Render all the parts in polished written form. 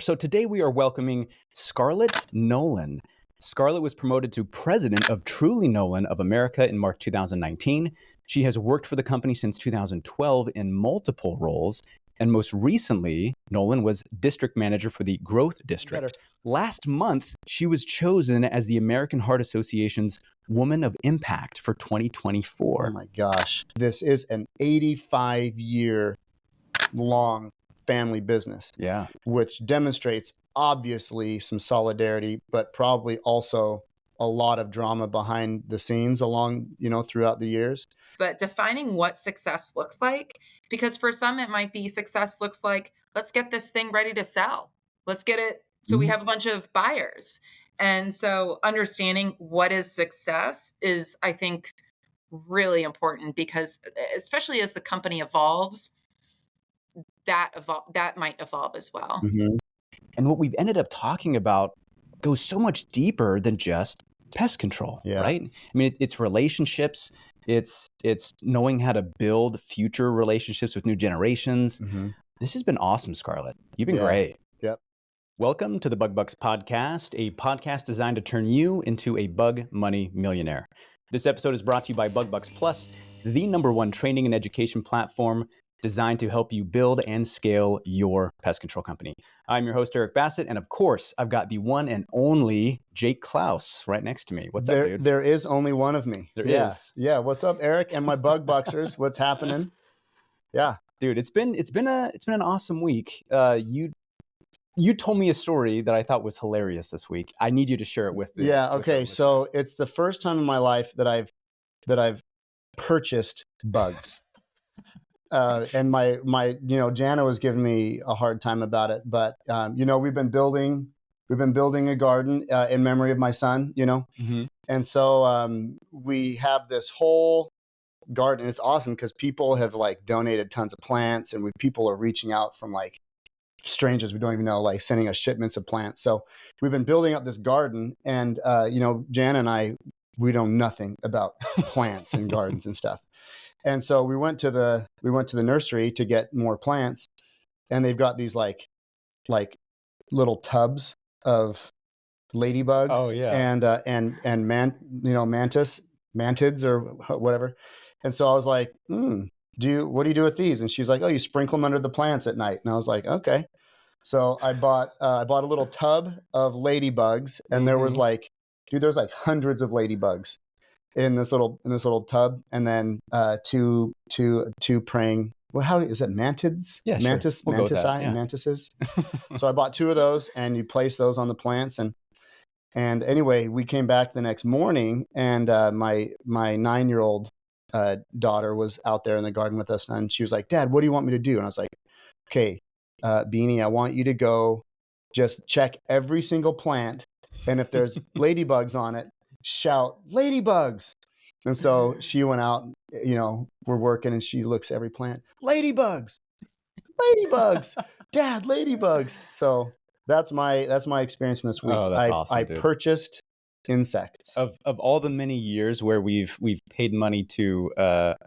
So today we are welcoming Scarlett Nolen. Scarlett was promoted to president of Truly Nolen of America in March 2019. She has worked for the company since 2012 in multiple roles. And most recently, Nolen was district manager for the Growth District. Last month, she was chosen as the American Heart Association's Woman of Impact for 2024. Oh my gosh. This is an 85-year long family business. Yeah. Which demonstrates obviously some solidarity, but probably also a lot of drama behind the scenes throughout the years. But defining what success looks like, because for some it might be success looks like, let's get this thing ready to sell. Let's get it so we have a bunch of buyers. And so understanding what is success is, I think, really important, because especially as the company evolves, that might evolve as well. Mm-hmm. And what we've ended up talking about goes so much deeper than just pest control, right? I mean, it's relationships. It's knowing how to build future relationships with new generations. Mm-hmm. This has been awesome, Scarlett. You've been great. Yep. Welcome to the Bug Bucks podcast, a podcast designed to turn you into a bug money millionaire. This episode is brought to you by Bug Bucks Plus, the #1 training and education platform designed to help you build and scale your pest control company. I'm your host, Eric Bassett, and of course, I've got the one and only Jake Klaus right next to me. What's up, dude? There is only one of me. There is. Yeah. What's up, Eric and my bug bucksers? What's happening? Yeah, dude, it's been an awesome week. You told me a story that I thought was hilarious this week. I need you to share it with me. Yeah. Okay. So it's the first time in my life that I've purchased bugs. And my Jana was giving me a hard time about it, but we've been building a garden in memory of my son, Mm-hmm. and so we have this whole garden. It's awesome because people have donated tons of plants, and people are reaching out from strangers we don't even know, sending us shipments of plants. So we've been building up this garden, and Jana and I, we know nothing about plants and gardens and stuff. And so we went to the nursery to get more plants, and they've got these like little tubs of ladybugs. Oh yeah. And mantids or whatever. And so I was like, what do you do with these? And she's like, oh, you sprinkle them under the plants at night. And I was like, okay. So I bought a little tub of ladybugs, and there was there's hundreds of ladybugs in this little tub, and then two praying. Well, how is that? Mantids? Yeah, sure. Mantises. So I bought 2 of those, and you place those on the plants, and anyway, we came back the next morning, and my 9-year-old daughter was out there in the garden with us, and she was like, "Dad, what do you want me to do?" And I was like, "Okay, Beanie, I want you to go just check every single plant, and if there's ladybugs on it, shout ladybugs." And so she went out, we're working, and she looks at every plant, ladybugs, Dad, ladybugs. So that's my experience from this week. Oh, that's awesome, I dude. purchased insects. Of all the many years where we've paid money to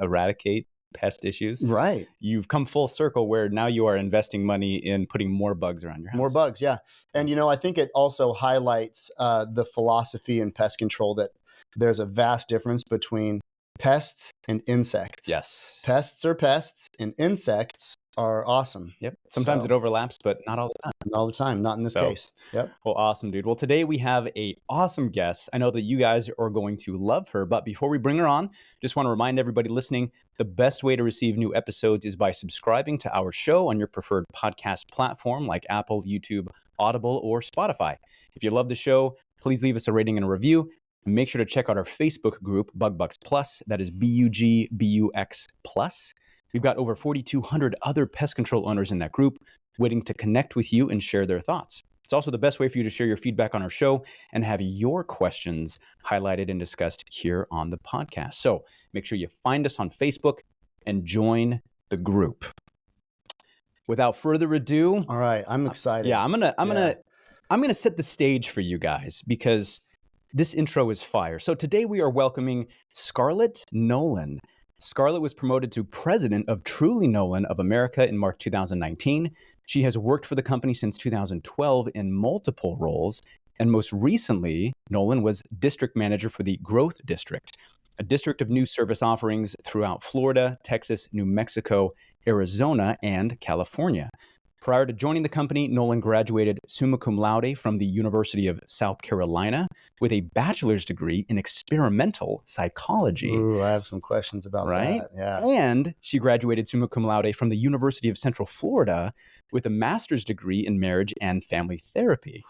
eradicate pest issues, right? You've come full circle where now you are investing money in putting more bugs around your house. More bugs, yeah. And I think it also highlights the philosophy in pest control that there's a vast difference between pests and insects. Yes. Pests are pests, and insects are awesome. Yep. Sometimes it overlaps, but not all the time. Not all the time. Not in this case. Yep. Well, awesome, dude. Well, today we have a awesome guest. I know that you guys are going to love her, but before we bring her on, just want to remind everybody listening, the best way to receive new episodes is by subscribing to our show on your preferred podcast platform like Apple, YouTube, Audible, or Spotify. If you love the show, please leave us a rating and a review. Make sure to check out our Facebook group, Bug Bucks Plus. That is BUGBUX Plus. We've got over 4,200 other pest control owners in that group waiting to connect with you and share their thoughts. It's also the best way for you to share your feedback on our show and have your questions highlighted and discussed here on the podcast. So make sure you find us on Facebook and join the group. Without further ado, all right, I'm excited. I'm gonna set the stage for you guys because this intro is fire. So today we are welcoming Scarlett Nolen. Scarlett was promoted to president of Truly Nolen of America in March 2019. She has worked for the company since 2012 in multiple roles. And most recently, Nolen was district manager for the Growth District, a district of new service offerings throughout Florida, Texas, New Mexico, Arizona, and California. Prior to joining the company, Nolen graduated summa cum laude from the University of South Carolina with a bachelor's degree in experimental psychology. Ooh, I have some questions about Right? that. Yeah. And she graduated summa cum laude from the University of Central Florida with a master's degree in marriage and family therapy.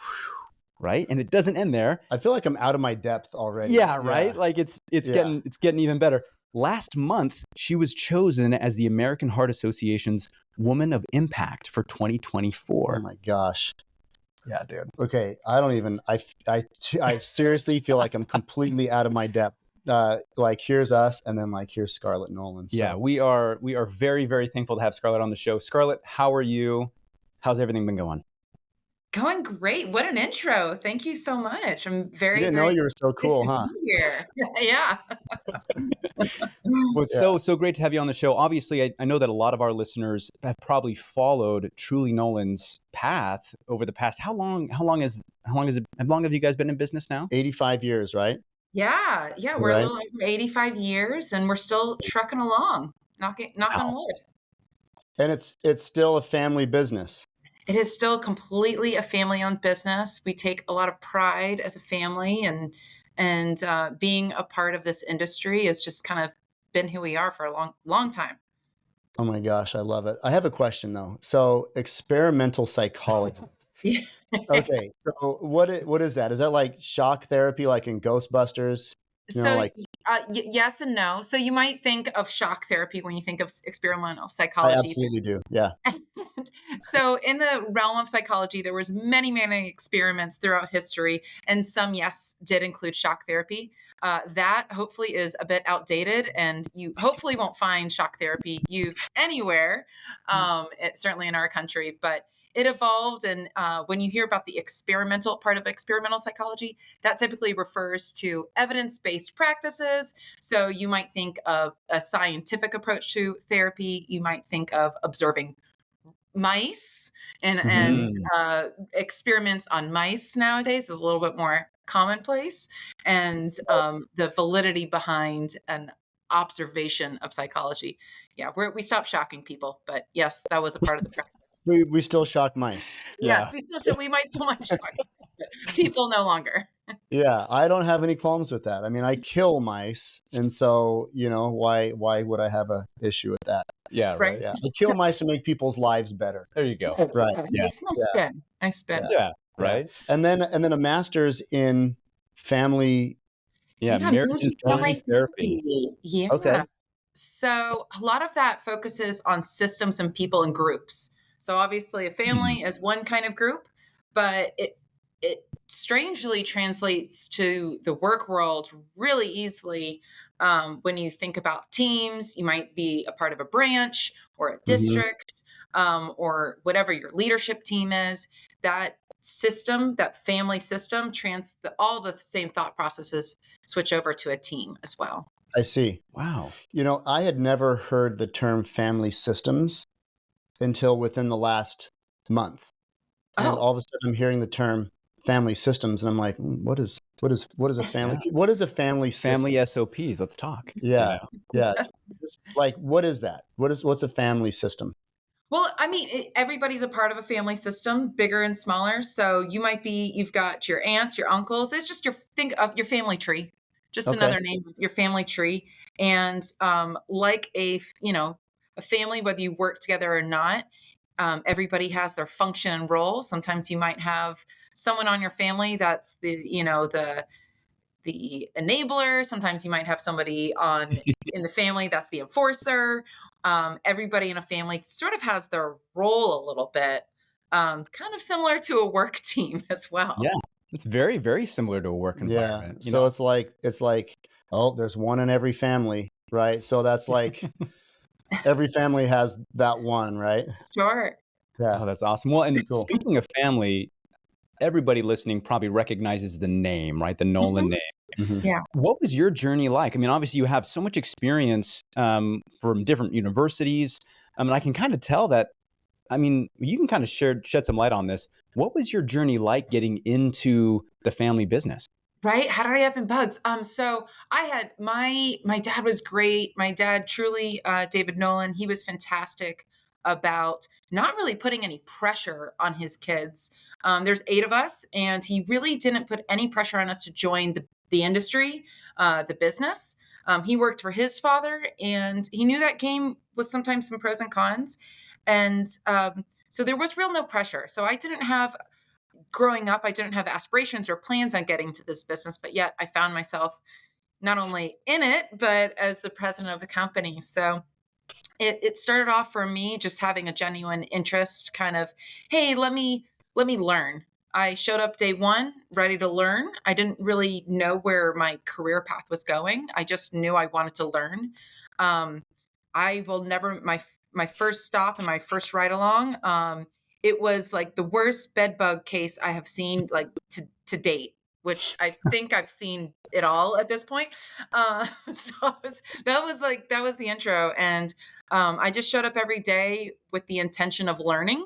Right? And it doesn't end there. I feel like I'm out of my depth already. Yeah, right? Like it's Yeah. getting even better. Last month, she was chosen as the American Heart Association's Woman of Impact for 2024. Oh my gosh. Yeah, dude. Okay, I don't even. I seriously feel like I'm completely out of my depth. Like here's us, and then like here's Scarlett Nolen. So. Yeah, we are very, very thankful to have Scarlett on the show. Scarlett, how are you? How's everything been going? Going great. What an intro. Thank you so much. I'm very, You didn't very know you were so cool, huh? here. Yeah. Well, it's so great to have you on the show. Obviously, I know that a lot of our listeners have probably followed Truly Nolen's path over the past. How long have you guys been in business now? 85 years, right? Yeah. We're Right. a little over 85 years and we're still trucking along. Knock on wood. And it's still a family business. It is still completely a family-owned business. We take a lot of pride as a family, and being a part of this industry has just kind of been who we are for a long time. Oh my gosh, I love it. I have a question though. So experimental psychology. Yeah. Okay, so what is that? Is that like shock therapy, like in Ghostbusters? Yes and no. So you might think of shock therapy when you think of experimental I psychology. absolutely do. Yeah. So in the realm of psychology, there was many experiments throughout history, and some, yes, did include shock therapy. That hopefully is a bit outdated, and you hopefully won't find shock therapy used anywhere, certainly in our country, but it evolved. And when you hear about the experimental part of experimental psychology, that typically refers to evidence-based practices. So you might think of a scientific approach to therapy. You might think of observing mice and experiments on mice nowadays is a little bit more commonplace, and the validity behind an observation of psychology. Yeah, we stopped shocking people, but yes, that was a part of the practice. We still shock mice. Yes, we might shock people no longer. Yeah, I don't have any qualms with that. I mean, I kill mice, and so why would I have a issue with that? Yeah, right. Yeah, I kill mice to make people's lives better. There you go. Right. Yeah. Nice spin. Yeah. Right. And then a master's in family. Yeah, marriage and family therapy. Yeah. Okay. So a lot of that focuses on systems and people and groups. So obviously a family is one kind of group, but it strangely translates to the work world really easily. When you think about teams, you might be a part of a branch or a district, or whatever your leadership team is. That system, that family system, all the same thought processes switch over to a team as well. I see. Wow. I had never heard the term family systems until within the last month. And all of a sudden I'm hearing the term family systems and I'm like, what is a family? What is a family system? Family SOPs. Let's talk. Yeah. Like, what is that? What's a family system? Well, I mean, everybody's a part of a family system, bigger and smaller. So you've got your aunts, your uncles. It's just think of your family tree, just another name of your family tree. And like a family, whether you work together or not, everybody has their function and role. Sometimes you might have someone on your family that's the enabler. Sometimes you might have somebody in the family that's the enforcer. Everybody in a family sort of has their role a little bit, kind of similar to a work team as well. Yeah, it's very, very similar to a work environment. Yeah. So it's like, oh, there's one in every family, right? So that's like every family has that one, right? Sure. Yeah. Oh, that's awesome. Well, and Cool. Speaking of family, everybody listening probably recognizes the name, right? The Nolen name. Mm-hmm. Yeah. What was your journey like? I mean, obviously you have so much experience from different universities. I mean, I can kind of tell that I mean, you can kind of shed some light on this. What was your journey like getting into the family business? Right? How did I end up in bugs? So I had my dad was great. My dad, truly, David Nolen, he was fantastic about not really putting any pressure on his kids. There's 8 of us, and he really didn't put any pressure on us to join the industry, the business. He worked for his father, and he knew that game was sometimes some pros and cons. And so there was real no pressure. So I didn't have growing up, I didn't have aspirations or plans on getting to this business, but yet I found myself not only in it, but as the president of the company. So it started off for me just having a genuine interest, kind of, hey, let me learn. I showed up day one, ready to learn. I didn't really know where my career path was going. I just knew I wanted to learn. Um, I will never my first stop and my first ride along. It was like the worst bed bug case I have seen like to date, which I think I've seen it all at this point. So that was the intro, and I just showed up every day with the intention of learning,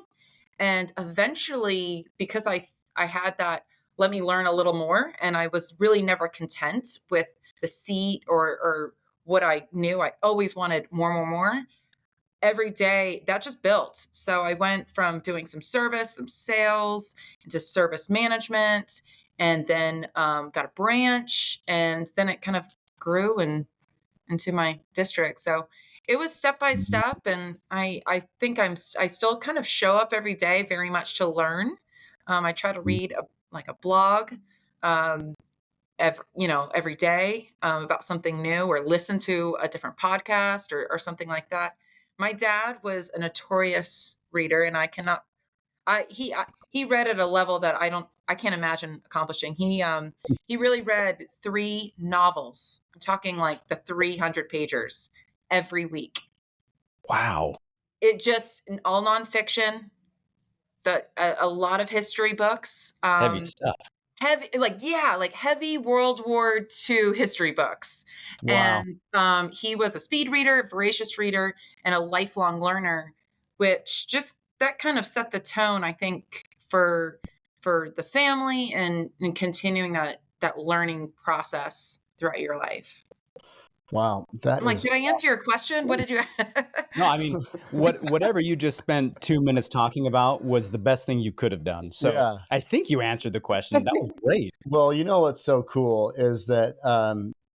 and eventually, because I had that let me learn a little more, and I was really never content with the seat or what I knew. I always wanted more, more, more. Every day that just built. So I went from doing some service, some sales, into service management, and then got a branch, and then it kind of grew and into my district. So it was step by Mhm. step, and I think I still kind of show up every day very much to learn. I try to read like a blog. Um, every day about something new, or listen to a different podcast or something like that. My dad was a notorious reader, and I cannot. He read at a level that I can't imagine accomplishing. He really read 3 novels. I'm talking like the 300 pagers every week. Wow. It just all nonfiction, a lot of history books. Heavy stuff. Heavy, like heavy World War II history books. Wow. And he was a speed reader, voracious reader, and a lifelong learner, which just that kind of set the tone, I think, for the family, and continuing that learning process throughout your life. Wow. That I'm like, is did I answer your question? What did you No, I mean, whatever you just spent 2 minutes talking about was the best thing you could have done. So yeah. I think you answered the question. That was great. Well, you know what's so cool is that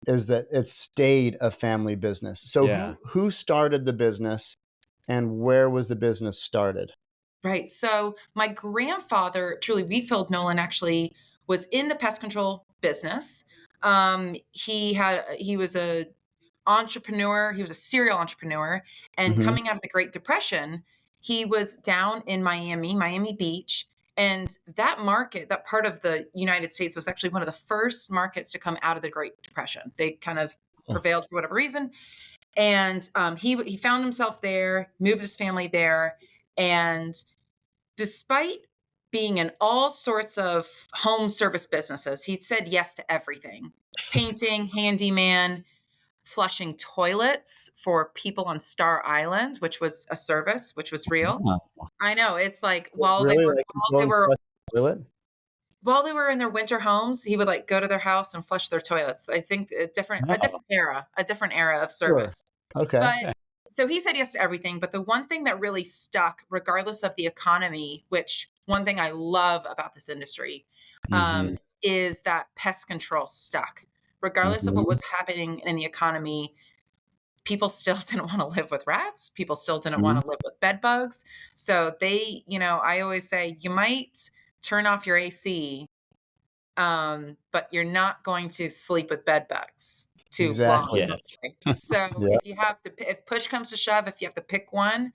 it stayed a family business. So Yeah. who started the business, and where was the business started? Right. So my grandfather, Truly Nolen, actually was in the pest control business. He was a entrepreneur. He was a serial entrepreneur, and Hmm. coming out of the Great Depression, he was down in Miami Beach, and that market, that part of the United States, was actually one of the first markets to come out of the Great Depression. They kind of prevailed for whatever reason, and he found himself there, moved his family there, and despite being in all sorts of home service businesses, he said yes to everything: painting, handyman, flushing toilets for people on Star Island, which was a service, which was real. Wow. I know, it's like Really, like you go and flush the toilet? while they were in their winter homes, he would like go to their house and flush their toilets. I think Oh, a different era of Sure. service. Okay. But okay. so he said yes to everything, but the one thing that really stuck, regardless of the economy, which one thing I love about this industry, Mhm. is that pest control stuck. Regardless of what Mhm. was happening in the economy, people still didn't want to live with rats. People still didn't want Mhm. to live with bed bugs. So I always say you might turn off your AC, but you're not going to sleep with bed bugs too long. Exactly. Yes. So Yeah. if push comes to shove, if you have to pick one,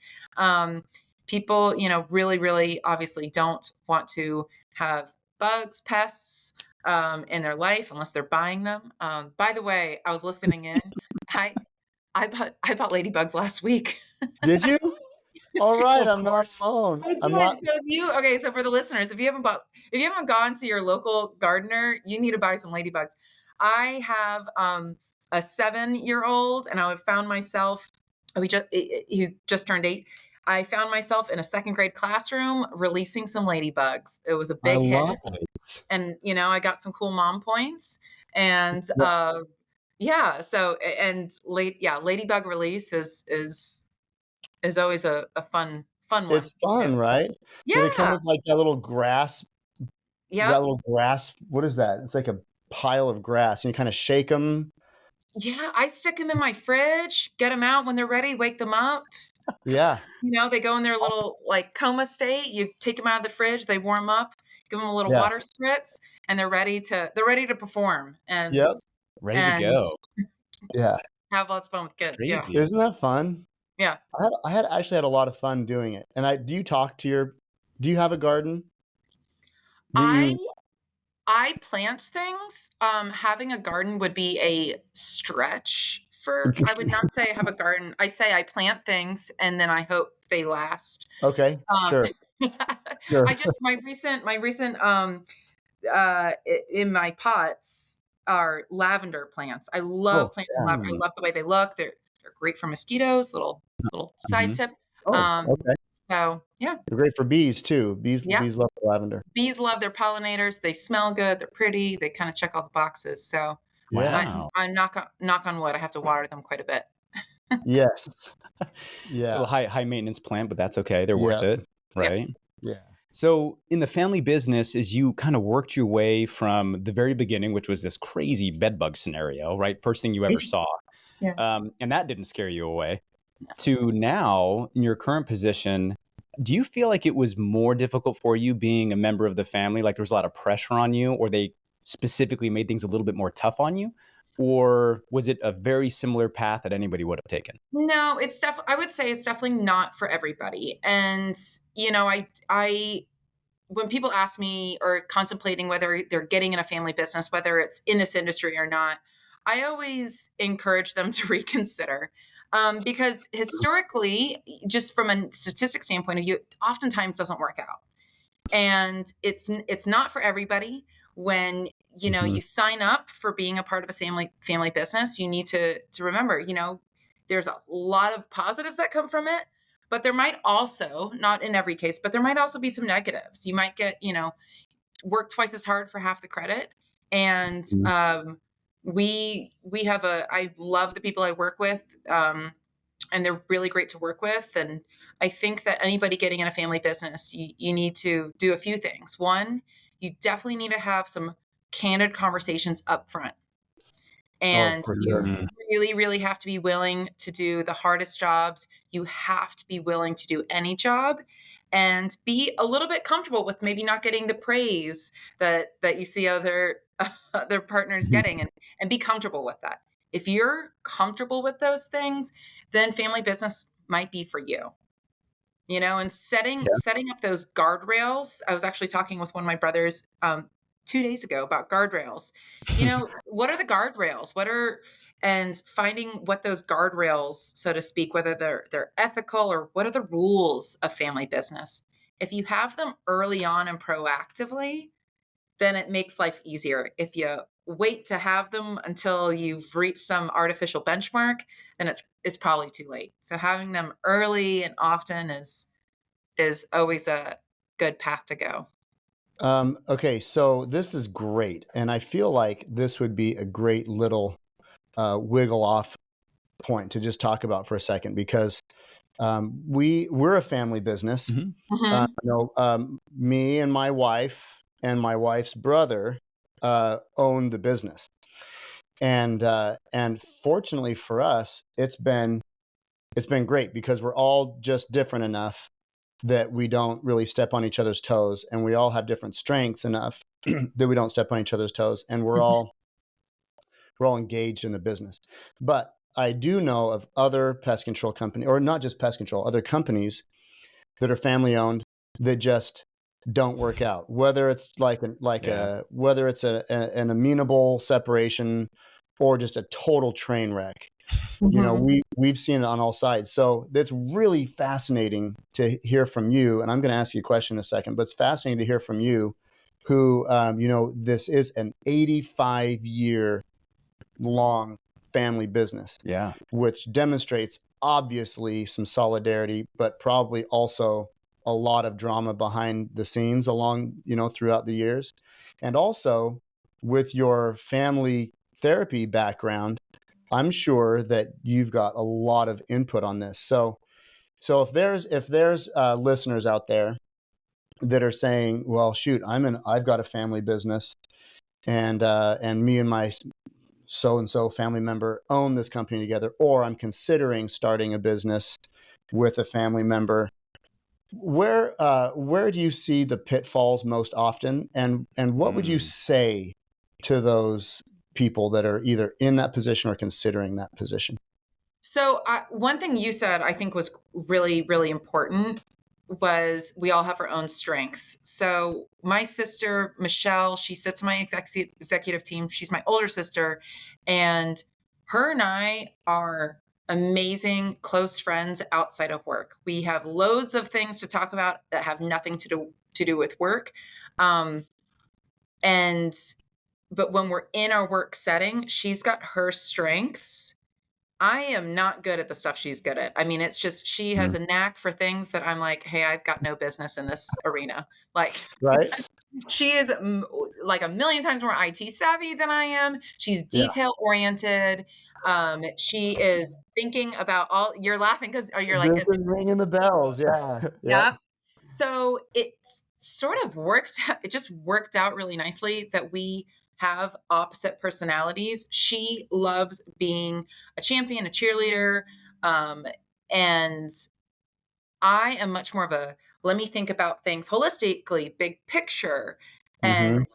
people, really, really obviously don't want to have bugs, pests, in their life unless they're buying them. By the way, I was listening in. I I bought ladybugs last week. Did you? All right. Of I'm not course. alone. I I'm did. not. So so for the listeners, if you haven't gone to your local gardener, you need to buy some ladybugs. I have a 7-year-old, and I found myself, he just turned 8. I found myself in a second grade classroom releasing some ladybugs. It was a I big hit. love it. And, I got some cool mom points. And Yeah. yeah, so ladybug release is always a fun one It's to do. fun, right? Do they come Yeah. with like that Yep. little grass? What is that? It's like a pile of grass, and you kind of shake them. Yeah, I stick them in my fridge, get them out when they're ready, wake them up. Yeah, They go in their little, like, coma state. You take them out of the fridge, they warm up, give them a little yeah, water spritz, and they're ready to perform and yep, Ready to and go. yeah. have lots of fun with kids. Yeah. Crazy. Isn't that fun? Yeah. I had actually had a lot of fun doing it. And do you have a garden? Do I you? I plant things. Having a garden would be a stretch for I would not say I have a garden. I say I plant things and then I hope they last. Okay, Um, sure, sure. my recent in my pots are lavender plants. I Oh, love planting yeah. lavender. I love the way they look. They're great for mosquitoes. Little side Mhm. tip. Oh, okay. So yeah, They're great for bees too. yeah. Bees love the lavender. Bees love their pollinators. They smell good. They're pretty. They kind of check all the boxes. So Yeah. Wow. I'm knock on wood. I have to water them quite a bit. Yes. A Yeah. little high maintenance plant, but that's okay. They're worth Yeah. it, Yep. right? Yeah. So, in the family business, as you kind of worked your way from the very beginning, which was this crazy bedbug scenario, right? First thing you ever saw, Yeah. and that didn't scare you away, to now in your current position, do you feel like it was more difficult for you being a member of the family? Like there was a lot of pressure on you, or they specifically made things a little bit more tough on you? Or was it a very similar path that anybody would have taken? No, I would say it's definitely not for everybody. And I when people ask me or contemplating whether they're getting in a family business, whether it's in this industry or not, I always encourage them to reconsider. Because historically, just from a statistic standpoint of view, it oftentimes doesn't work out. And it's not for everybody. When Mhm. you sign up for being a part of a family business, you need to remember, there's a lot of positives that come from it, but there might also, not in every case, but there might also be some negatives. You might get, work twice as hard for half the credit. And Mhm. we have I love the people I work with. And they're really great to work with. And I think that anybody getting in a family business, you need to do a few things. One, you definitely need to have some candid conversations up front. Oh, And for you sure. Mhm. really, really have to be willing to do the hardest jobs. You have to be willing to do any job and be a little bit comfortable with maybe not getting the praise that you see other partners Mhm. getting, and be comfortable with that. If you're comfortable with those things, then family business might be for you. And setting Yeah. setting up those guardrails. I was actually talking with one of my brothers 2 days ago about guardrails. What are the guardrails? And finding what those guardrails, so to speak, whether they're ethical, or what are the rules of family business. If you have them early on and proactively, then it makes life easier. If you wait to have them until you've reached some artificial benchmark, then it's probably too late. So having them early and often is always a good path to go. Okay, so this is great, and I feel like this would be a great little wiggle off point to just talk about for a second, because we're a family business. Mhm. Mhm. Me and my wife and my wife's brother own the business, and fortunately for us, it's been great because we're all just different enough that we don't really step on each other's toes, and we all have different strengths enough that we don't step on each other's toes, and we're all engaged in the business. But I do know of other pest control companies, or not just pest control, other companies that are family owned that just don't work out. Whether it's Yeah. whether it's an amenable separation or just a total train wreck. Mhm. We've seen it on all sides. So it's really fascinating to hear from you. And I'm going to ask you a question in a second, but it's fascinating to hear from you, who this is an 85-year long family business, Yeah. which demonstrates obviously some solidarity, but probably also a lot of drama behind the scenes along, throughout the years. And also with your family therapy background, I'm sure that you've got a lot of input on this. So if there's listeners out there that are saying, well, shoot, I've got a family business, and me and my so and so family member own this company together, or I'm considering starting a business with a family member. Where do you see the pitfalls most often, and what would you say to those people that are either in that position or considering that position? So one thing you said I think was really, really important was we all have our own strengths. So my sister, Michelle, she sits on my executive team. She's my older sister, and her and I are amazing close friends outside of work. We have loads of things to talk about that have nothing to do with work. And but when we're in our work setting, she's got her strengths. I am not good at the stuff she's good at. I mean, it's just she has a knack for things that I'm like, hey, I've got no business in this arena. Like, Right? she is like a million times more IT savvy than I am. She's detail oriented. She is thinking about all. You're laughing because you're like, This is ringing the bells. Yeah. Yep. yeah. So it's sort of worked. It just worked out really nicely that we have opposite personalities. She loves being a champion, a cheerleader. And I am much more of a let me think about things holistically, big picture. Mm-hmm. And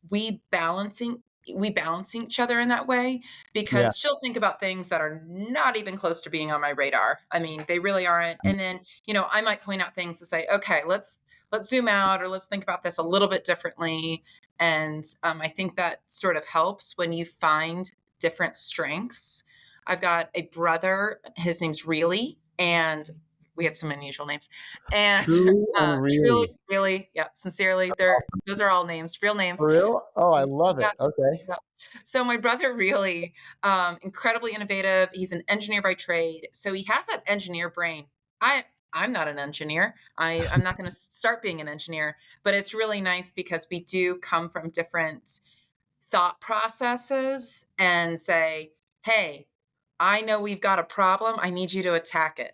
we balancing we balance each other in that way Yeah. because she'll think about things that are not even close to being on my radar. I mean, they really aren't. And then, I might point out things to say, okay, let's zoom out or let's think about this a little bit differently. And I think that sort of helps when you find different strengths. I've got a brother, his name's Really, and we have some unusual names. And Truly and Truly, really. Really, yeah, sincerely, those are all names, real names. For real? Oh, I love Yeah, it. Okay. yeah. So my brother Really, incredibly innovative. He's an engineer by trade, so he has that engineer brain. I'm not an engineer. I'm not going to start being an engineer, but it's really nice because we do come from different thought processes and say, hey, I know we've got a problem. I need you to attack it.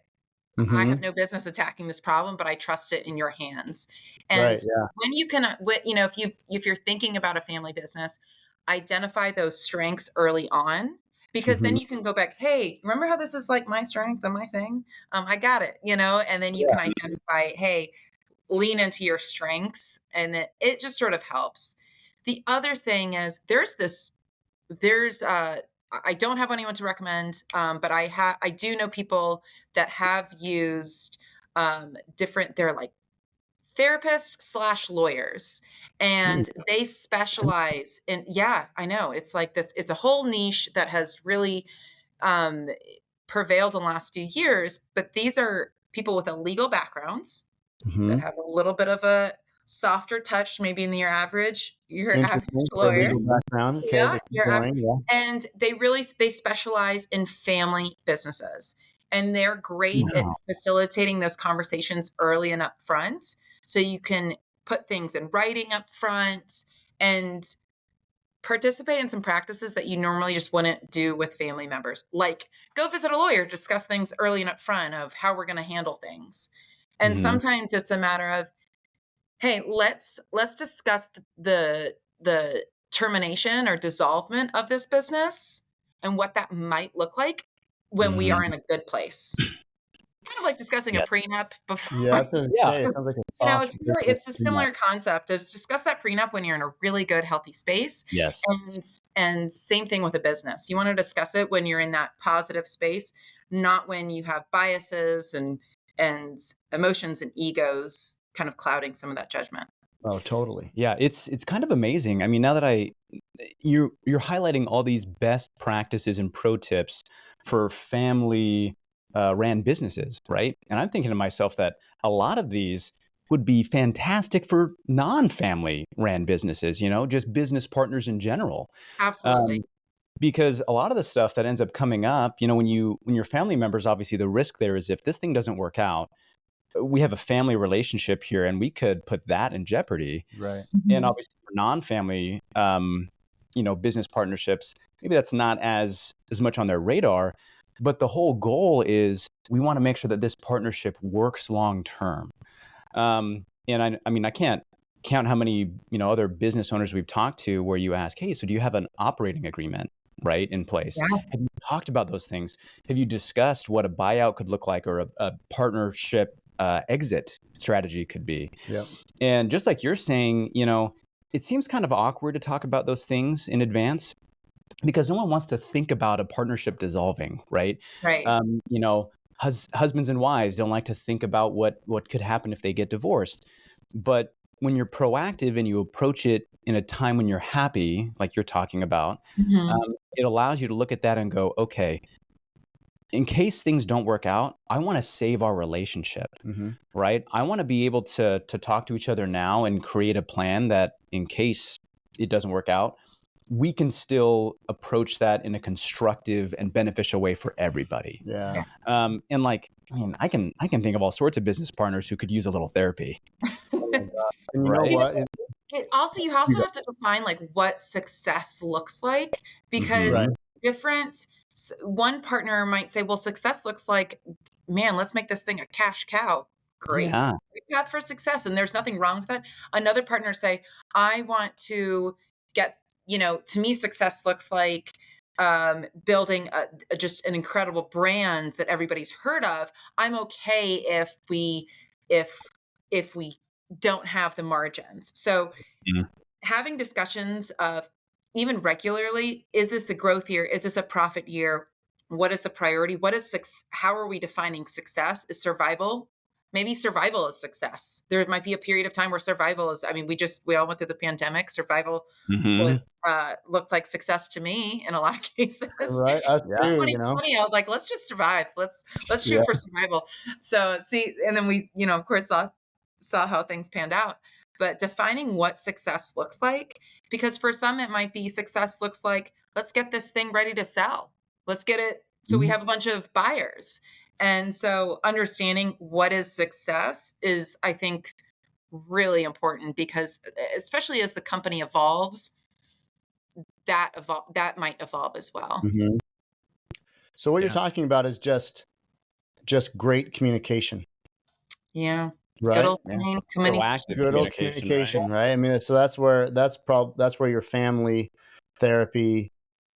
I Mm-hmm. have no business attacking this problem, but I trust it in your hands. And Right. Yeah. when you can, if you're thinking about a family business, identify those strengths early on, because then Mm-hmm. you can go back. Hey, remember how this is like my strength and my thing? I got it, and then you Yeah. can identify, hey, lean into your strengths, and it just sort of helps. The other thing is there's I don't have anyone to recommend, but I do know people that have used different. They're like therapists slash lawyers, Hmm. and they specialize in. Yeah, I know it's like this. It's a whole niche that has really um, prevailed in the last few years. But these are people with a legal backgrounds that Mm-hmm. have a little bit of a softer touch, maybe in your average Interesting for a lawyer. legal background. Okay, Yeah, but keep going. Yeah. and they specialize in family businesses, and they're great at Wow. facilitating those conversations early and up front, so you can put things in writing up front and participate in some practices that you normally just wouldn't do with family members. Like go visit a lawyer, discuss things early and up front of how we're going to handle things. And Mhm. sometimes it's a matter of, hey, let's discuss the termination or dissolvement of this business and what that might look like when we are Mhm. in a good place. Kind of like discussing a Yeah. prenup before. Yeah, I was gonna Yeah. say it sounds like a soft business It's a prenup. similar concept of discuss that prenup when you're in a really good, healthy space. Yes. And same thing with a business. You want to discuss it when you're in that positive space, not when you have biases and emotions and egos kind of clouding some of that judgment. Oh, totally. Yeah, it's kind of amazing. I mean, now that you're highlighting all these best practices and pro tips for family ran businesses, right? And I'm thinking to myself that a lot of these would be fantastic for non-family ran businesses, just business partners in general. Um, Absolutely. because a lot of the stuff that ends up coming up, when your family members, obviously the risk there is if this thing doesn't work out, we have a family relationship here and we could put that in jeopardy. Right. And obviously for non-family, business partnerships, maybe that's not as much on their radar, but the whole goal is we want to make sure that this partnership works long term. And I mean, I can't count how many, other business owners we've talked to where you ask, hey, so do you have an operating agreement, right, in place? Yeah. Have you talked about those things? Have you discussed what a buyout could look like or a partnership exit strategy could be? Yep. And just like you're saying, it seems kind of awkward to talk about those things in advance because no one wants to think about a partnership dissolving, right? Right. Husbands and wives don't like to think about what could happen if they get divorced. But when you're proactive and you approach it in a time when you're happy, like you're talking about, it allows you to look at that and go, okay, in case things don't work out, I want to save our relationship, right? I want to be able to talk to each other now and create a plan that in case it doesn't work out, we can still approach that in a constructive and beneficial way for everybody. Yeah. And I can think of all sorts of business partners who could use a little therapy. And you Right. know what? You also have to define like what success looks like, because Right. one partner might say, well, success looks like, man, let's make this thing a cash cow. Great. Yeah. Great path for success. And there's nothing wrong with that. Another partner say, I want to get, to me, success looks like building just an incredible brand that everybody's heard of. I'm okay if we don't have the margins. So having discussions of even regularly, is this a growth year? Is this a profit year? What is the priority? How are we defining success? Is survival? Maybe survival is success. There might be a period of time where survival is, we all went through the pandemic. Survival looked like success to me in a lot of cases. Right. Us too, 2020, I was like, let's just survive. Let's shoot Yeah. for survival. So and then we, of course saw how things panned out. But defining what success looks like, because for some it might be success looks like, let's get this thing ready to sell. Let's get it so we have a bunch of buyers. And so understanding what is success is, I think, really important, because especially as the company evolves, that might evolve as well. So what you're talking about is just great communication. Yeah. Right. Good old Proactive Good old communication, right? I mean, so that's where your family therapy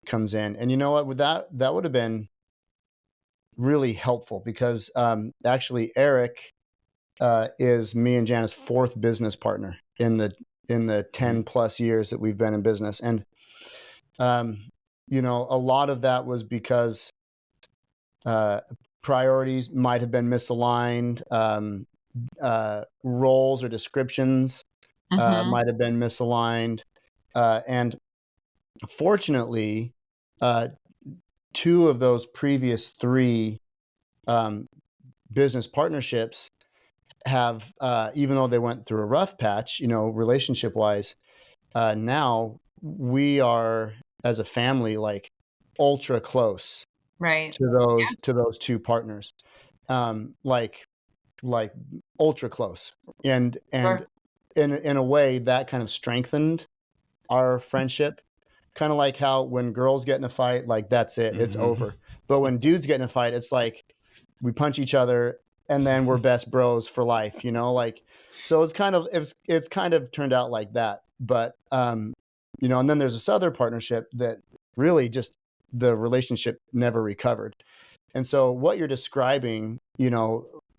comes in. And you know what? With that would have been really helpful, because actually Eric is me and Jana's fourth business partner in the 10 plus years that we've been in business. And a lot of that was because priorities might have been misaligned. Roles or descriptions might have been misaligned. And fortunately, two of those previous three business partnerships have, even though they went through a rough patch, relationship wise, now we are as a family like ultra close, right, to those two partners, like ultra close, and Sure. in a way that kind of strengthened our friendship. Kind of like how when girls get in a fight, like that's it, it's over. But when dudes get in a fight, it's like we punch each other and then we're best bros for life, like, so it's kind of turned out like that. But and then there's this other partnership that really just the relationship never recovered. And so what you're describing,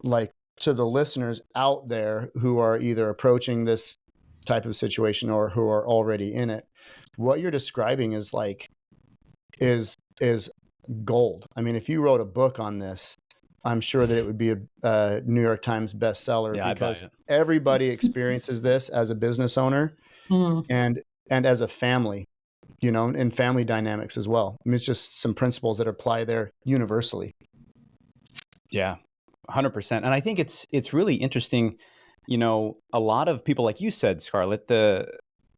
like to the listeners out there who are either approaching this type of situation or who are already in it, what you're describing is gold. I mean, if you wrote a book on this, I'm sure that it would be a New York Times bestseller, because everybody experiences this as a business owner and as a family, and family dynamics as well. I mean, it's just some principles that apply there universally. Yeah, 100%. And I think it's really interesting. A lot of people, like you said, Scarlett,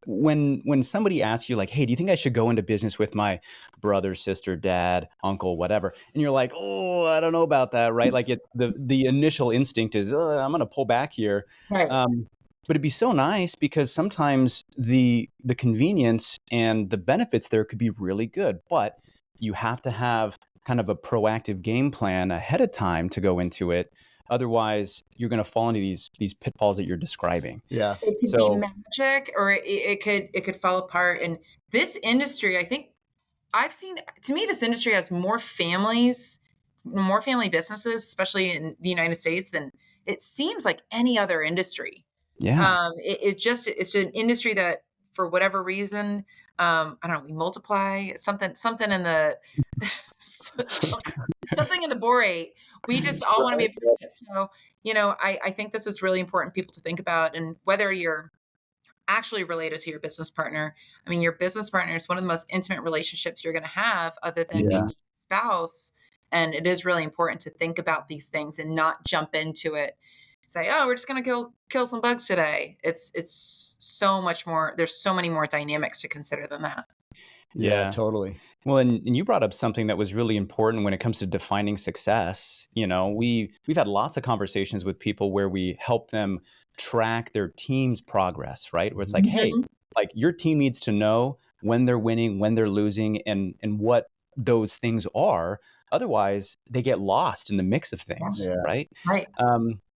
when somebody asks you like, hey, do you think I should go into business with my brother, sister, dad, uncle, whatever, and you're like, oh, I don't know about that, right? Like the initial instinct is, I'm going to pull back here. Right. But it'd be so nice because sometimes the convenience and the benefits there could be really good, but you have to have kind of a proactive game plan ahead of time to go into it. Otherwise, you're going to fall into these pitfalls that you're describing. Yeah. It could be So magic, or it could fall apart. And this industry, I think I've seen, to me, this industry has more families, more family businesses, especially in the United States, than it seems like any other industry. yeah, It's an industry that, for whatever reason, I don't know, we multiply something in the something in the borate. We just all want to be a part of it. So, I think this is really important people to think about, and whether you're actually related to your business partner. I mean, your business partner is one of the most intimate relationships you're going to have, other than Yeah. maybe a spouse. And it is really important to think about these things and not jump into it. Say, oh, we're just going to kill some bugs today. It's so much more. There's so many more dynamics to consider than that. Yeah, totally. Well, and you brought up something that was really important when it comes to defining success. We've had lots of conversations with people where we help them track their team's progress, right? Where it's like, hey, Mhm. like your team needs to know when they're winning, when they're losing, and what those things are. Otherwise, they get lost in the mix of things, Yeah. right? Right.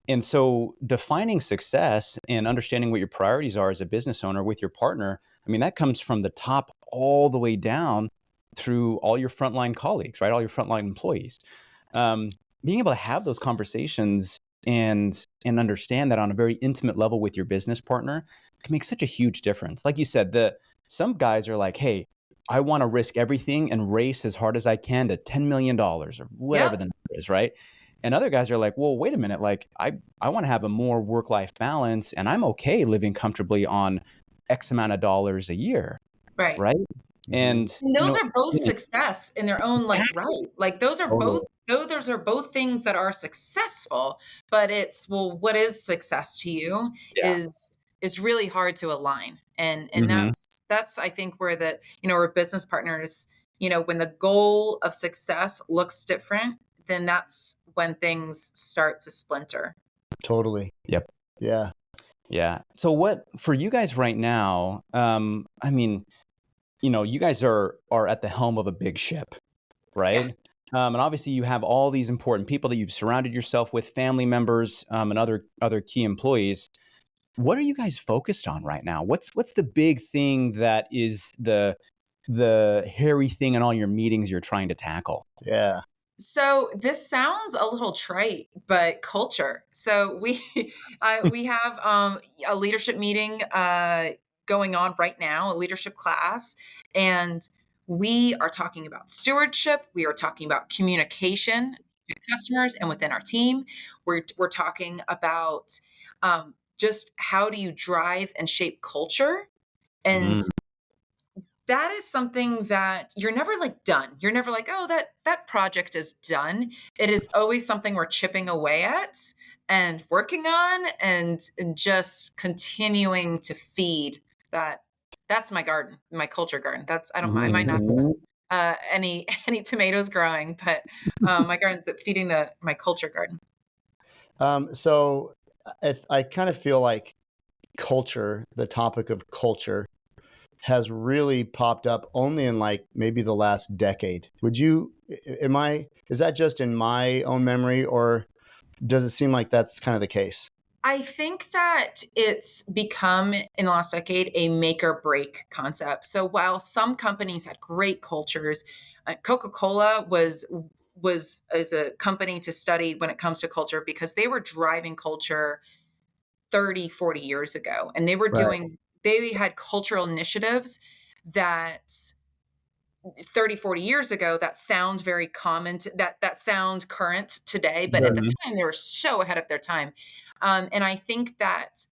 And so defining success and understanding what your priorities are as a business owner with your partner, I mean, that comes from the top all the way down through all your frontline colleagues, right? All your frontline employees. Being able to have those conversations and understand that on a very intimate level with your business partner can make such a huge difference. Like you said, some guys are like, hey, I want to risk everything and race as hard as I can to $10 million or whatever Yep. the number is, right? And other guys are like, well, wait a minute, like I want to have a more work-life balance and I'm okay living comfortably on X amount of dollars a year, Right. right? Mhm. And those are both Yeah, success in their own right. Like those are Totally. both things that are successful, but it's, well, what is success to you yeah. is really hard to align. And Mhm. that's I think where our business partners, when the goal of success looks different, then that's when things start to splinter. Totally. Yep. Yeah. Yeah. So what for you guys right now, I mean, you guys are at the helm of a big ship, Yeah. right? And obviously you have all these important people that you've surrounded yourself with, family members, and other key employees. What are you guys focused on right now? What's the big thing that is the hairy thing in all your meetings you're trying to tackle? Yeah. So this sounds a little trite, but culture. So we have a leadership meeting going on right now, a leadership class, and we are talking about stewardship. We are talking about communication to customers and within our team. We're talking about just how do you drive and shape culture, and Mm, that is something that you're never like done. You're never like, oh, that project is done. It is always something we're chipping away at and working on, and just continuing to feed that. That's my garden, my culture garden. I might not mhm. any any tomatoes growing, but my garden, feeding my culture garden. So if I kind of feel like culture, the topic of culture has really popped up only in like maybe the last decade. Is that just in my own memory, or does it seem like that's kind of the case? I think that it's become, in the last decade, a make or break concept. So while some companies had great cultures, Coca-Cola was as a company to study when it comes to culture, because they were driving culture 30, 40 years ago, and Right. they had cultural initiatives that 30, 40 years ago that sound very common that sound current today, but at the Mhm. time they were so ahead of their time. And I think that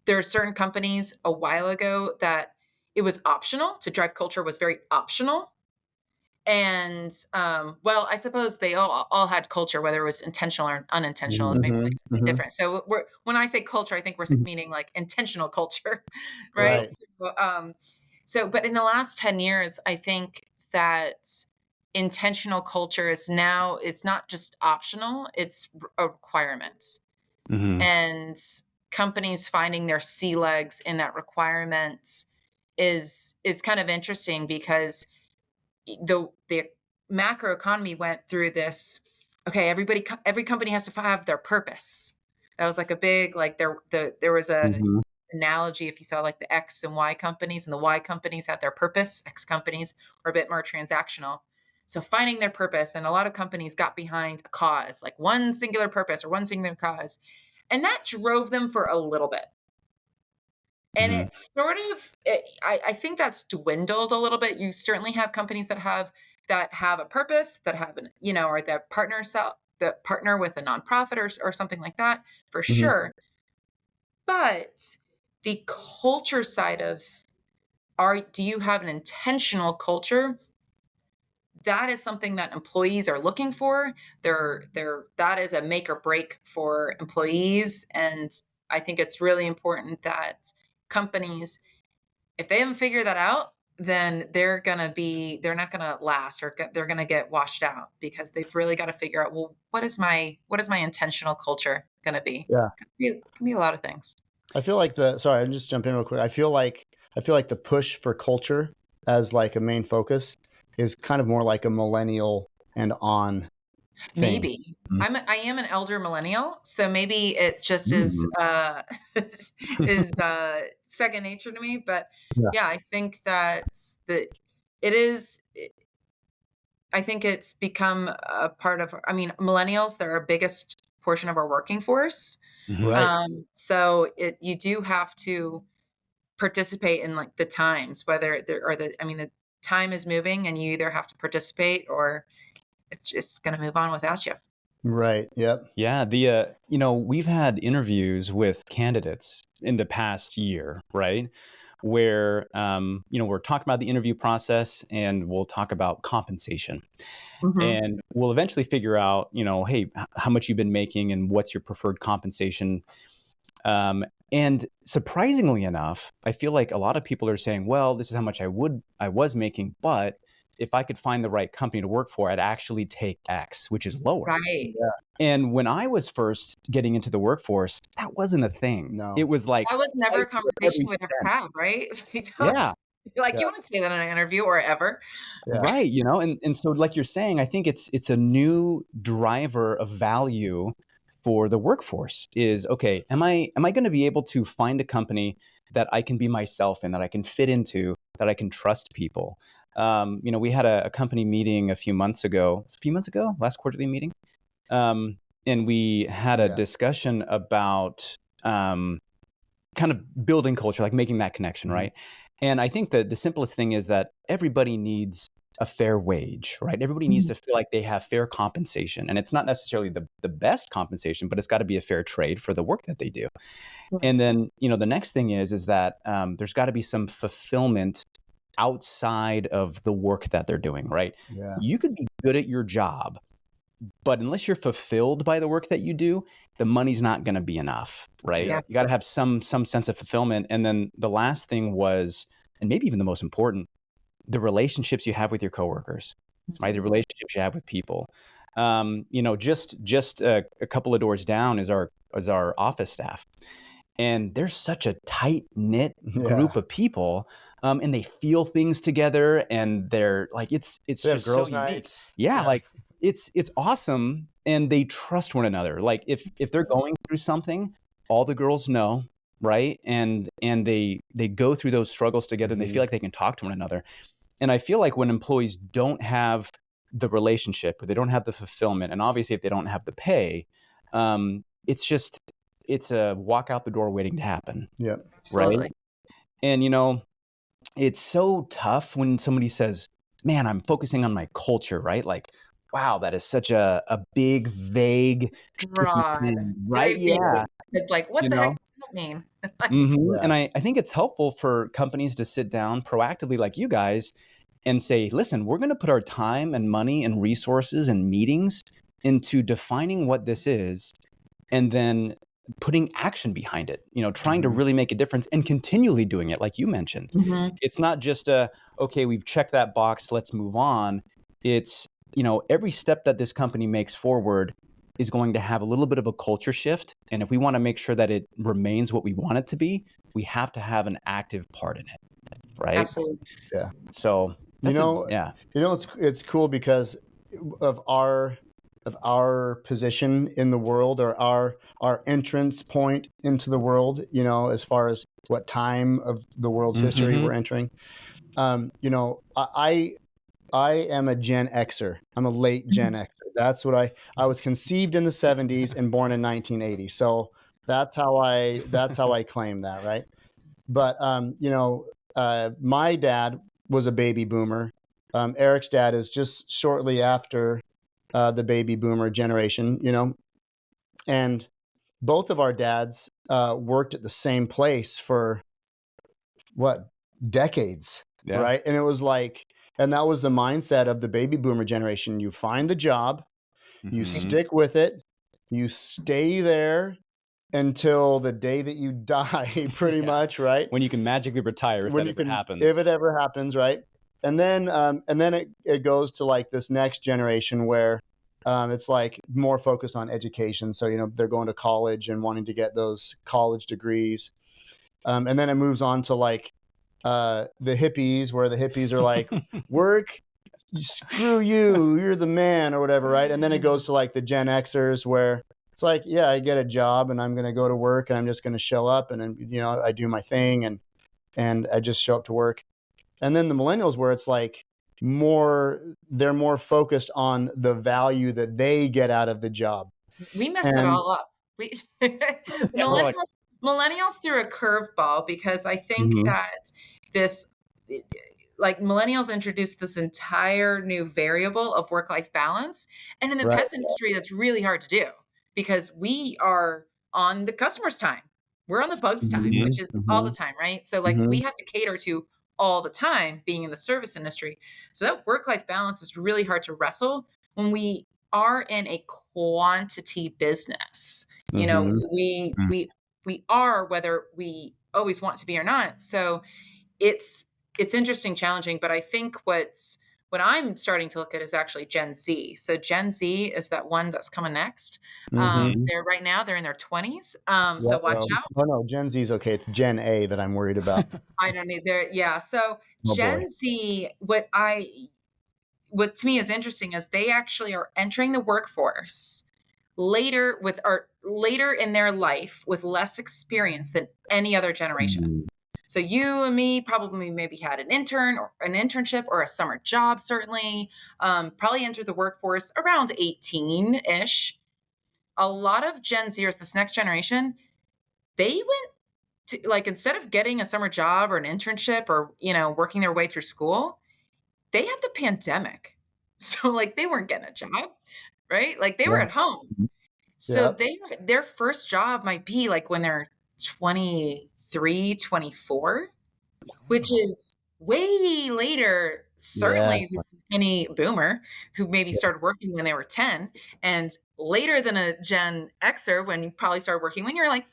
there are certain companies a while ago that it was optional to drive culture, was very optional. And well, I suppose they all had culture, whether it was intentional or unintentional is maybe like Mm-hmm, mm-hmm. different. So when I say culture, I think we're meaning like intentional culture, right? Right. So but in the last 10 years, I think that intentional culture is now, it's not just optional, it's a requirement. Mm-hmm. And companies finding their sea legs in that requirement is kind of interesting, because the macro economy went through this. Okay, every company has to have their purpose. That was like a big, like there was a Mm-hmm. analogy, if you saw like the X and Y companies, and the Y companies had their purpose, X companies were a bit more transactional. So finding their purpose, and a lot of companies got behind a cause, like one singular purpose or one singular cause, and that drove them for a little bit. And Mm-hmm. it's sort of, I think that's dwindled a little bit. You certainly have companies that have a purpose, that have an, or that partner with a nonprofit or something like that, for Mm-hmm. sure. But the culture side of, do you have an intentional culture? That is something that employees are looking for. That is a make or break for employees. And I think it's really important that companies, if they haven't figured that out, then they're not gonna last, or they're gonna get washed out, because they've really got to figure out, well, what is my intentional culture gonna be? Yeah. It can be a lot of things. I feel like sorry, I'm just jump in real quick. I feel like the push for culture as like a main focus is kind of more like a millennial and on thing. Maybe I am an elder millennial, so maybe it just is is second nature to me. But Yeah. yeah, I think that it is. I think it's become a part of. I mean, millennials, they're our biggest portion of our working force. Mm-hmm. Right. So you do have to participate in like the times, whether there or the. I mean, the time is moving, and you either have to participate, or it's just going to move on without you. Right. Yep. Yeah, we've had interviews with candidates in the past year, right? Where, we're talking about the interview process, and we'll talk about compensation. Mhm. And we'll eventually figure out, hey, how much you've been making and what's your preferred compensation. And surprisingly enough, I feel like a lot of people are saying, well, this is how much I was making, but if I could find the right company to work for, I'd actually take X, which is lower. Right. Yeah. And when I was first getting into the workforce, that wasn't a thing. No. It was like That was never fight a for conversation every we'd ever cent. have, right? Yeah, Because, like, Yeah. you wouldn't say that in an interview or ever. Yeah. right. And so like you're saying, I think it's a new driver of value for the workforce is, okay, am I going to be able to find a company that I can be myself in, that I can fit into, that I can trust people? We had a company meeting a few months ago, last quarterly meeting. And we had a Yeah. discussion about kind of building culture, like making that connection, Mhm. right? And I think that the simplest thing is that everybody needs a fair wage, right? Everybody needs to feel like they have fair compensation. And it's not necessarily the best compensation, but it's got to be a fair trade for the work that they do. And then, the next thing is that there's got to be some fulfillment outside of the work that they're doing, right? Yeah. You could be good at your job, but unless you're fulfilled by the work that you do, the money's not going to be enough, right? Yeah. You got to have some sense of fulfillment. And then the last thing was, and maybe even the most important, the relationships you have with your coworkers, right? The relationships you have with people. Just a couple of doors down is our office staff, and they're such a tight knit group of people, and they feel things together, and they're like it's They just have girls' so unique. nights. Yeah, like it's awesome, and they trust one another. Like if they're going through something, all the girls know, right? And they go through those struggles together, and they feel like they can talk to one another. And I feel like when employees don't have the relationship, or they don't have the fulfillment, and obviously if they don't have the pay, it's a walk out the door waiting to happen, Yep. Absolutely. right? And it's so tough when somebody says, man, I'm focusing on my culture, right? Like, wow, that is such a big, vague, tricky Broad. thing, right? Very big. Yeah. It's like, what You the heck know? does that mean? Mhm. Yeah. And I think it's helpful for companies to sit down proactively, like you guys, and say, listen, we're going to put our time and money and resources and meetings into defining what this is, and then putting action behind it, trying to really make a difference and continually doing it. Like you mentioned, it's not just okay, we've checked that box, let's move on. It's, every step that this company makes forward is going to have a little bit of a culture shift. And if we want to make sure that it remains what we want it to be, we have to have an active part in it. Right. Absolutely. Yeah. So, it's cool because of our position in the world, or our entrance point into the world, as far as what time of the world's history we're entering. I am a Gen Xer. I'm a late Gen Xer. That's what I was conceived in the 70s and born in 1980. So that's how I claim that, right? But my dad was a baby boomer. Eric's dad is just shortly after the baby boomer generation, and both of our dads worked at the same place for decades, right? And it was like, and that was the mindset of the baby boomer generation. You find the job, you stick with it, you stay there until the day that you die, pretty much, right? When you can magically retire, if it happens. If it ever happens, right? And then it goes to like this next generation where it's like more focused on education. So, they're going to college and wanting to get those college degrees. And then it moves on to like the hippies, where the hippies are like, work, screw you, you're the man, or whatever, right? And then it goes to like the Gen Xers, where it's like, yeah, I get a job and I'm going to go to work and I'm just going to show up and then, I do my thing and I just show up to work. And then the millennials, where it's like they're more focused on the value that they get out of the job. We messed it all up. Millennials threw a curveball, because I think that millennials introduced this entire new variable of work-life balance. And in the pest industry, that's really hard to do, because we are on the customer's time. We're on the bug's time, which is all the time, right? So we have to cater to all the time, being in the service industry. So that work-life balance is really hard to wrestle when we are in a quantity business. We are, whether we always want to be or not. So it's interesting, challenging, but I think what I'm starting to look at is actually Gen Z. So Gen Z is that one that's coming next. They're right now, they're in their 20s. So watch out. Oh no, Gen Z is okay. It's Gen A that I'm worried about. I don't need there. Yeah. So Gen Z, what to me is interesting is they actually are entering the workforce later in their life with less experience than any other generation. So you and me probably maybe had an internship or a summer job, certainly, probably entered the workforce around 18-ish. A lot of Gen Zers, this next generation, they went to, like, instead of getting a summer job or an internship or, working their way through school, they had the pandemic. So like they weren't getting a job, right? Like they were at home. So their first job might be like when they're 23, 24, which is way later, certainly than any boomer who maybe started working when they were 10, and later than a Gen Xer when you probably started working when you're like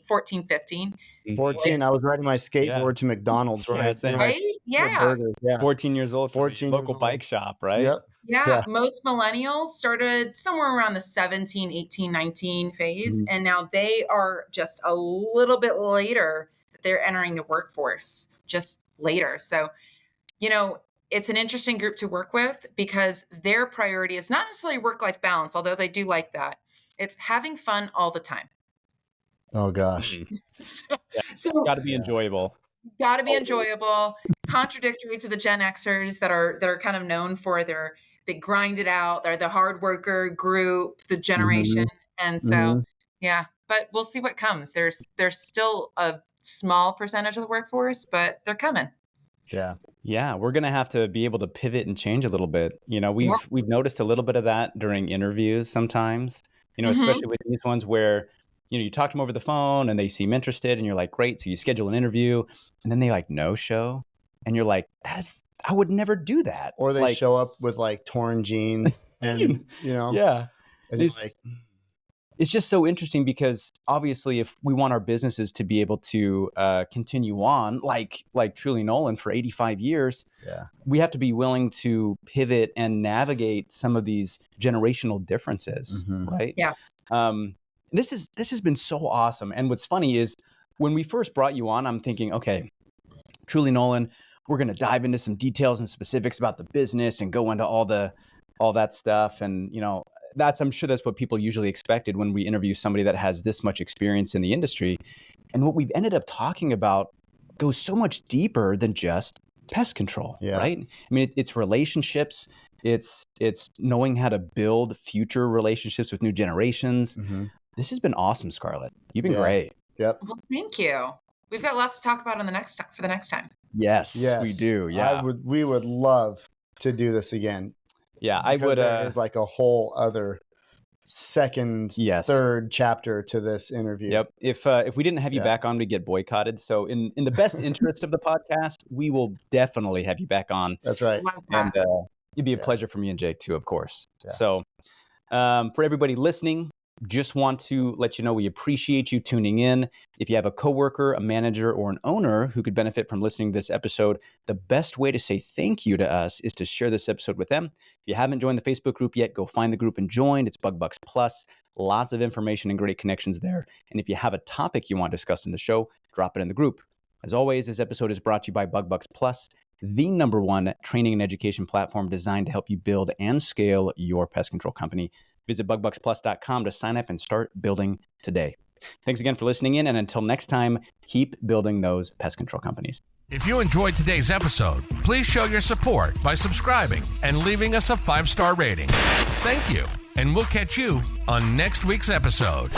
14, 15. 14, I was riding my skateboard to McDonald's, right? Right? Yeah. 14 years old, 14 local bike shop, right? Yeah. Most millennials started somewhere around the 17, 18, 19 phase. And now they are just a little bit later that they're entering the workforce, just later. So, it's an interesting group to work with, because their priority is not necessarily work-life balance, although they do like that. It's having fun all the time. Oh gosh. So got to be enjoyable. Got to be enjoyable. Contradictory to the Gen Xers that are kind of known for they grind it out. They're the hard worker group, the generation. And so, but we'll see what comes. There's still a small percentage of the workforce, but they're coming. Yeah, we're going to have to be able to pivot and change a little bit. We've noticed a little bit of that during interviews sometimes, especially with these ones where, you talk to them over the phone and they seem interested and you're like, great. So you schedule an interview and then they like no show. and you're like, I would never do that. Or they like, show up with like torn jeans and, yeah. and you're like, It's just so interesting because obviously if we want our businesses to be able to continue on like Truly Nolen for 85 years, we have to be willing to pivot and navigate some of these generational differences, right? Yes. This has been so awesome. And what's funny is when we first brought you on, I'm thinking, okay, Truly Nolen, we're going to dive into some details and specifics about the business and go into all that stuff. And, I'm sure that's what people usually expected when we interview somebody that has this much experience in the industry. And what we've ended up talking about goes so much deeper than just pest control, right? I mean, it's relationships. It's knowing how to build future relationships with new generations. This has been awesome, Scarlett. You've been great. Yep. Well, thank you. We've got lots to talk about for the next time. Yes, we do. Yeah. We would love to do this again. Yeah, I would. There is like a whole other second, third chapter to this interview. Yep. If we didn't have you back on, we get boycotted. So in the best interest of the podcast, we will definitely have you back on. That's right. And it'd be a pleasure for me and Jake too, of course. Yeah. So for everybody listening, just want to let you know we appreciate you tuning in. If you have a coworker, a manager, or an owner who could benefit from listening to this episode, the best way to say thank you to us is to share this episode with them. If you haven't joined the Facebook group yet, go find the group and join. It's Bug Bucks Plus. Lots of information and great connections there. And if you have a topic you want discussed in the show, drop it in the group. As always, this episode is brought to you by Bug Bucks Plus, the #1 training and education platform designed to help you build and scale your pest control company. Visit bugbucksplus.com to sign up and start building today. Thanks again for listening in, and until next time, keep building those pest control companies. If you enjoyed today's episode, please show your support by subscribing and leaving us a 5-star rating. Thank you, and we'll catch you on next week's episode.